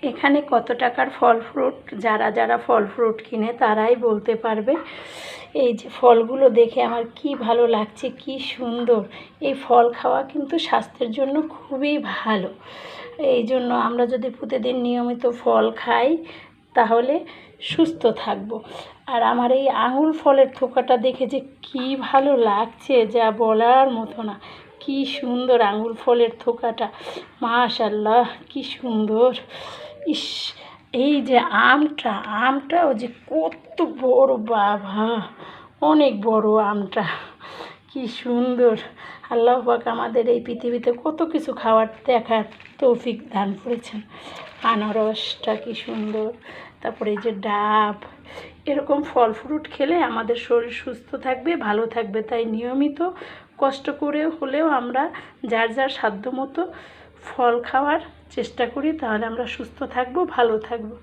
এখানে কত টাকার ফল ফ্রুট, যারা যারা ফল ফ্রুট কিনে তারাই বলতে পারবে। এই যে ফলগুলো দেখে আমার কি ভালো লাগছে, কি সুন্দর। এই ফল খাওয়া কিন্তু স্বাস্থ্যের জন্য খুবই ভালো। এই জন্য আমরা যদি প্রতিদিন নিয়মিত ফল খাই তাহলে সুস্থ থাকব। আর আমার এই আঙুর ফলের থোকাটা দেখে যে কি ভালো লাগছে, যা বলার মতো না। কি সুন্দর আঙুর ফলের থোকাটা, মাশাআল্লাহ কি সুন্দর। ইস, এই যে আমটাও যে কত বড়, বাবা অনেক বড় আমটা, কি সুন্দর। আল্লাহ পাক আমাদের এই পৃথিবীতে কত কিছু খাওয়ার দেখার তৌফিক দান করেছেন। আনারসটা কি সুন্দর, তারপরে এই যে ডাব। এরকম ফল ফ্রুট খেলে আমাদের শরীর সুস্থ থাকবে, ভালো থাকবে। তাই নিয়মিত কষ্ট করে হলেও আমরা যার যার সাধ্য মতো ফল খাওয়ার চেষ্টা করি, তাহলে আমরা সুস্থ থাকবো, ভালো থাকবো।